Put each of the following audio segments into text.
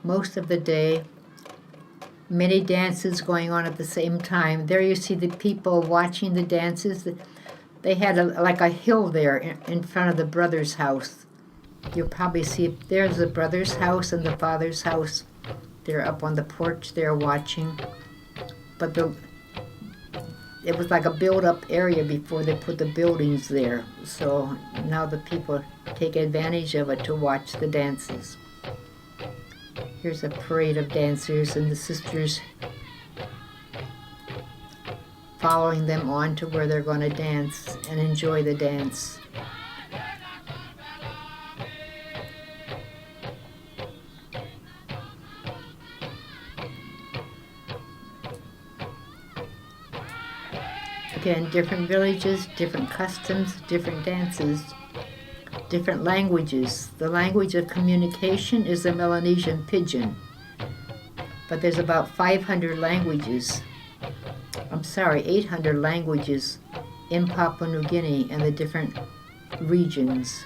most of the day. Many dances going on at the same time. There you see the people watching the dances. They had like a hill there in front of the brother's house. You'll probably see there's the brother's house and the father's house. They're up on the porch there watching. But it was like a build-up area before they put the buildings there. So now the people take advantage of it to watch the dances. Here's a parade of dancers and the sisters following them on to where they're going to dance and enjoy the dance. Again, different villages, different customs, different dances, different languages. The language of communication is the Melanesian Pidgin, but there's about 500 languages. 800 languages in Papua New Guinea and the different regions.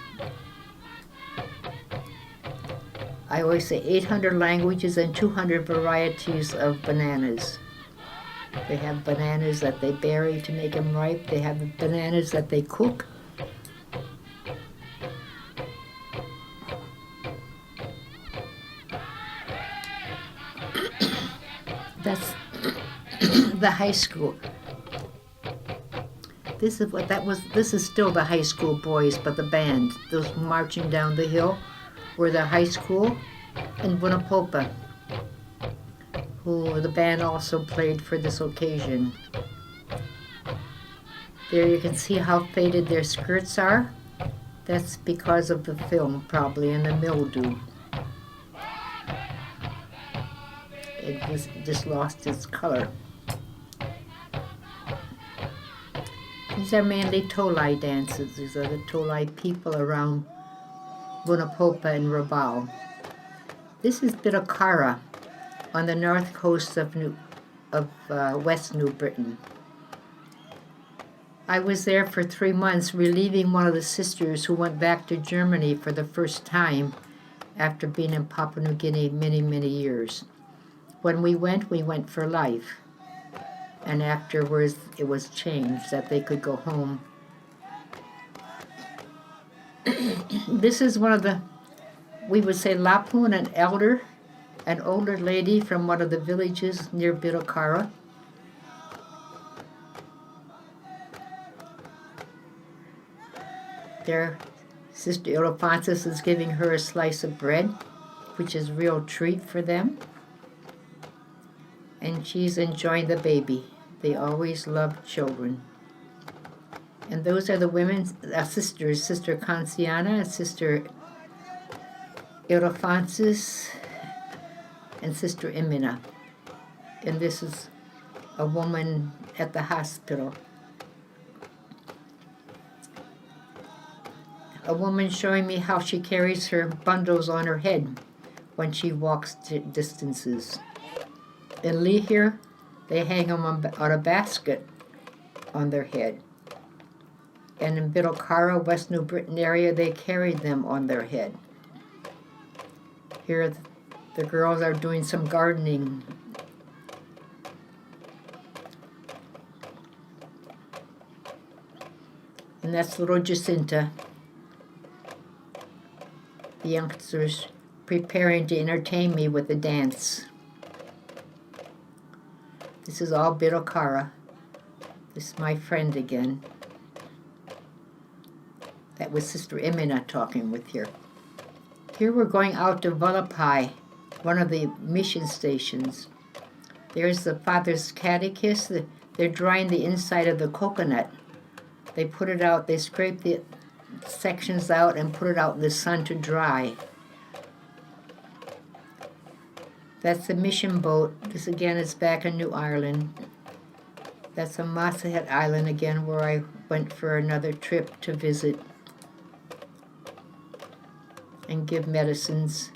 I always say 800 languages and 200 varieties of bananas. They have bananas that they bury to make them ripe. They have bananas that they cook. That's the high school. This is what that was. This is still the high school boys, but the band, those marching down the hill, were the high school in Bunapopa, who the band also played for this occasion. There you can see how faded their skirts are. That's because of the film, probably, and the mildew. It just lost its color. These are mainly Tolai dances. These are the Tolai people around Bunapopa and Rabaul. This is Bidakara on the north coast of West New Britain. I was there for 3 months relieving one of the sisters who went back to Germany for the first time after being in Papua New Guinea many, many years. When we went for life. And afterwards, it was changed that they could go home. This is one of the, we would say Lapun, an older lady from one of the villages near Bidakara. There, Sister Ildefonsus is giving her a slice of bread, which is a real treat for them. And she's enjoying the baby. They always love children. And those are the women's sisters, Sister Canciana and Sister Ildefonsus and Sister Emina. And this is a woman at the hospital. A woman showing me how she carries her bundles on her head when she walks distances. In Lee here, they hang them on a basket on their head. And in Bidakara, West New Britain area, they carried them on their head. Here, the girls are doing some gardening. And that's little Jacinta. The youngsters preparing to entertain me with a dance. This is all Bidakara. This is my friend again. That was Sister Emina talking with her. Here we're going out to Valapai, one of the mission stations. There's the Father's Catechist. They're drying the inside of the coconut. They put it out, they scrape the sections out and put it out in the sun to dry. That's the mission boat. This again is back in New Ireland. That's on Massahet Island again, where I went for another trip to visit and give medicines.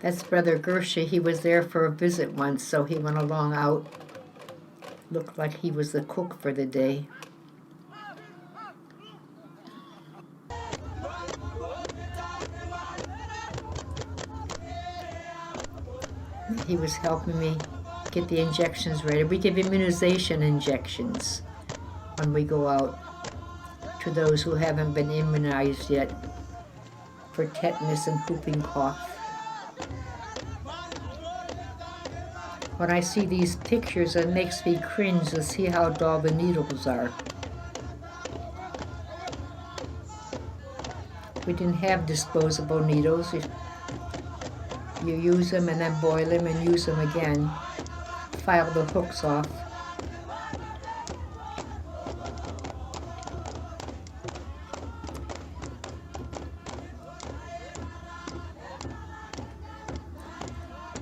That's Brother Gersha. He was there for a visit once, so he went along out Looked like he was the cook for the day. He was helping me get the injections ready. We give immunization injections when we go out to those who haven't been immunized yet for tetanus and whooping cough. When I see these pictures, it makes me cringe to see how dull the needles are. We didn't have disposable needles. You use them and then boil them and use them again. File the hooks off.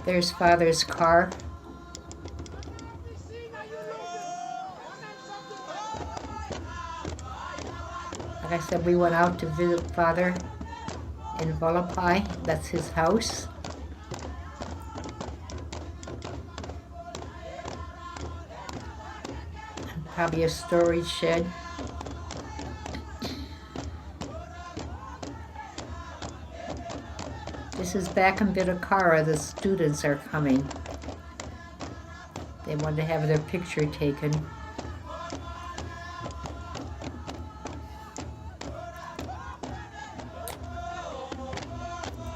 There's Father's car. Like I said, we went out to visit Father in Volapai. That's his house. And probably a storage shed. This is back in Bitakara. The students are coming. They want to have their picture taken.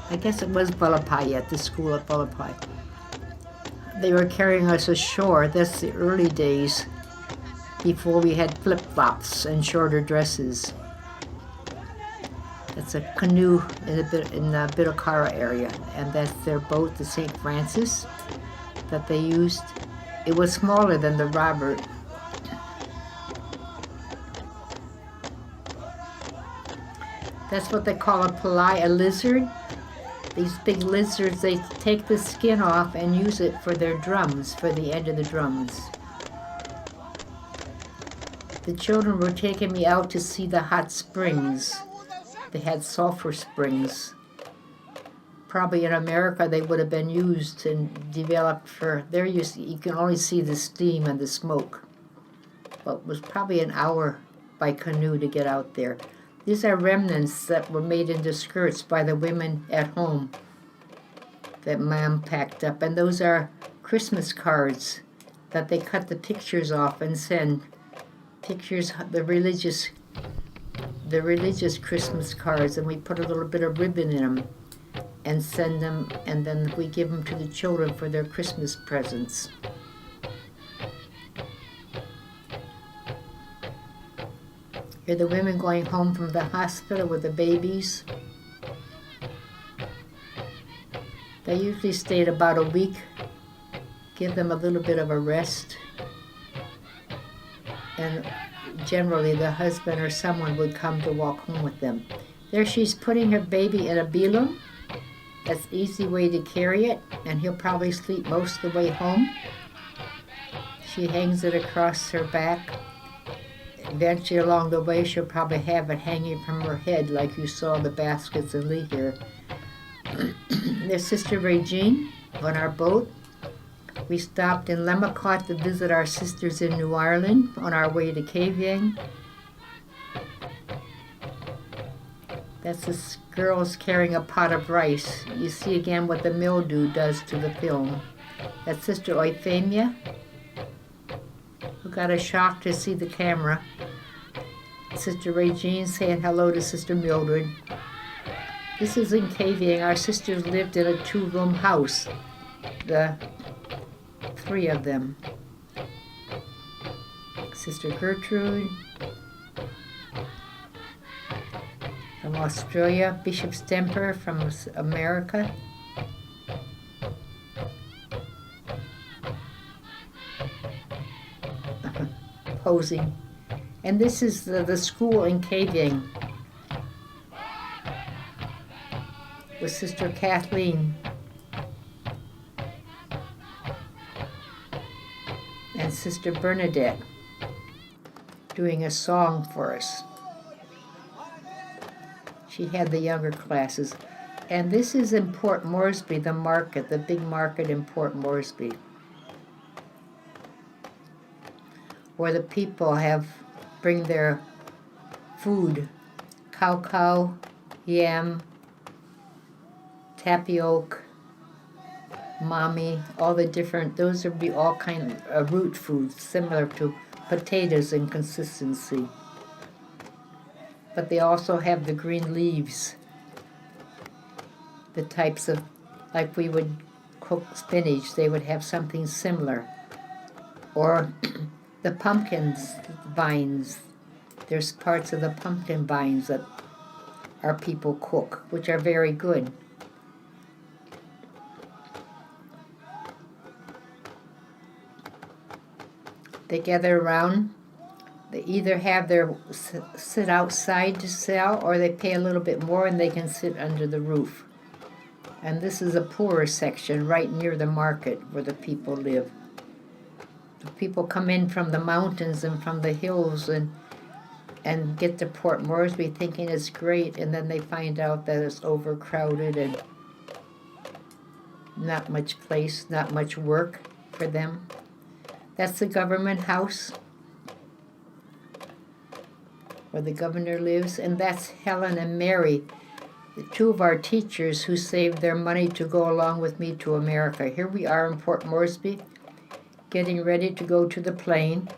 I guess it was Volapai at the school at Volapai. They were carrying us ashore. That's the early days before we had flip-flops and shorter dresses. That's a canoe in the Bitakara area, and that's their boat, the St. Francis, that they used. It was smaller than the Robert. That's what they call a palai, a lizard. These big lizards, they take the skin off and use it for their drums, for the end of the drums. The children were taking me out to see the hot springs. They had sulfur springs. Probably in America they would have been used and developed for, they're used, you can only see the steam and the smoke. But it was probably an hour by canoe to get out there. These are remnants that were made into skirts by the women at home that Mom packed up. And those are Christmas cards that they cut the pictures off and send pictures, the religious Christmas cards, and we put a little bit of ribbon in them and send them, and then we give them to the children for their Christmas presents. Here are the women going home from the hospital with the babies. They usually stayed about a week, give them a little bit of a rest, and generally the husband or someone would come to walk home with them. There she's putting her baby in a bilum. That's the easy way to carry it, and he'll probably sleep most of the way home. She hangs it across her back. Eventually along the way she'll probably have it hanging from her head like you saw the baskets in Lee here. There's Sister Regine on our boat. We stopped in Lemacot to visit our sisters in New Ireland on our way to Kavieng. That's the girls carrying a pot of rice. You see again what the mildew does to the film. That's Sister Euphemia, who got a shock to see the camera. Sister Regine saying hello to Sister Mildred. This is in Kavieng. Our sisters lived in a 2-room house, the 3 of them. Sister Gertrude from Australia, Bishop Stemper from America. Posing. And this is the school in Kavieng with Sister Kathleen and Sister Bernadette doing a song for us. She had the younger classes. And this is in Port Moresby, the market, the big market in Port Moresby. where the people bring their food, cow, yam, tapioca, mami, all the different, those would be all kind of root foods, similar to potatoes in consistency. But they also have the green leaves, the types of, like we would cook spinach, they would have something similar. Or the pumpkins vines, there's parts of the pumpkin vines that our people cook, which are very good. They gather around. They either have their sit outside to sell, or they pay a little bit more and they can sit under the roof. And this is a poorer section right near the market where the people live. The people come in from the mountains and from the hills and get to Port Moresby thinking it's great, and then they find out that it's overcrowded and not much place, not much work for them. That's the government house where the governor lives, and that's Helen and Mary, the two of our teachers who saved their money to go along with me to America. Here we are in Port Moresby, getting ready to go to the plane.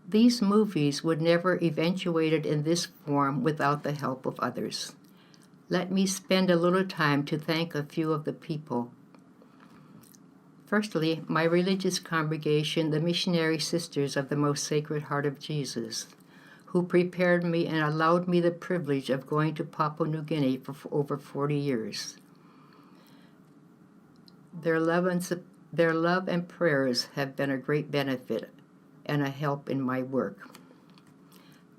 These movies would never eventuated in this form without the help of others. Let me spend a little time to thank a few of the people. Firstly, my religious congregation, the Missionary Sisters of the Most Sacred Heart of Jesus, who prepared me and allowed me the privilege of going to Papua New Guinea for over 40 years. Their love and prayers have been a great benefit and a help in my work.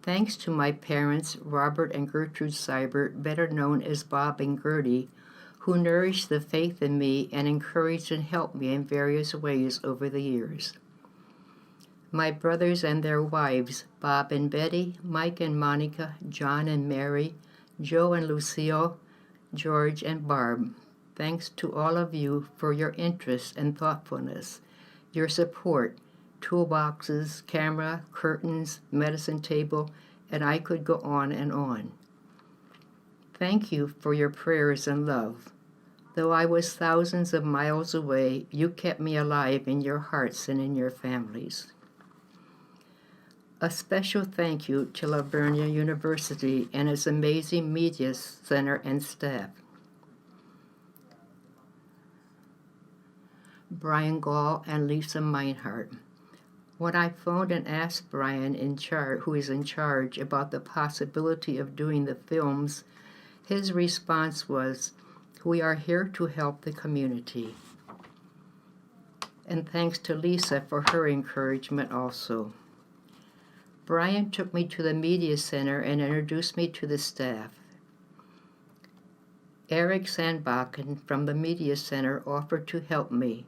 Thanks to my parents, Robert and Gertrude Seibert, better known as Bob and Gertie, who nourished the faith in me and encouraged and helped me in various ways over the years. My brothers and their wives, Bob and Betty, Mike and Monica, John and Mary, Joe and Lucille, George and Barb. Thanks to all of you for your interest and thoughtfulness, your support, toolboxes, camera, curtains, medicine table, and I could go on and on. Thank you for your prayers and love. Though I was thousands of miles away, you kept me alive in your hearts and in your families. A special thank you to La Vernia University and its amazing media center and staff. Brian Gall and Lisa Meinhardt. When I phoned and asked Brian, who is in charge, about the possibility of doing the films, his response was, "We are here to help the community." And thanks to Lisa for her encouragement also. Brian took me to the media center and introduced me to the staff. Eric Sandbakken from the media center offered to help me,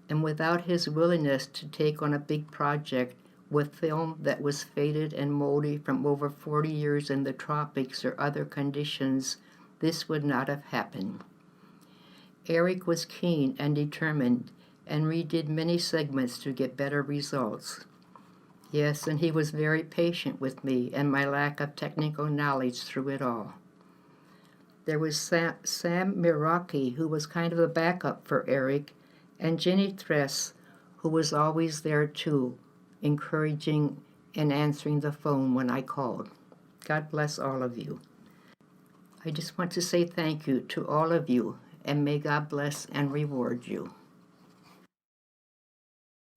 and without his willingness to take on a big project with film that was faded and moldy from over 40 years in the tropics or other conditions, this would not have happened. Eric was keen and determined and redid many segments to get better results. Yes, and he was very patient with me and my lack of technical knowledge through it all. There was Sam Miraki, who was kind of a backup for Eric, and Jenny Tress, who was always there too, encouraging and answering the phone when I called. God bless all of you. I just want to say thank you to all of you, and may God bless and reward you.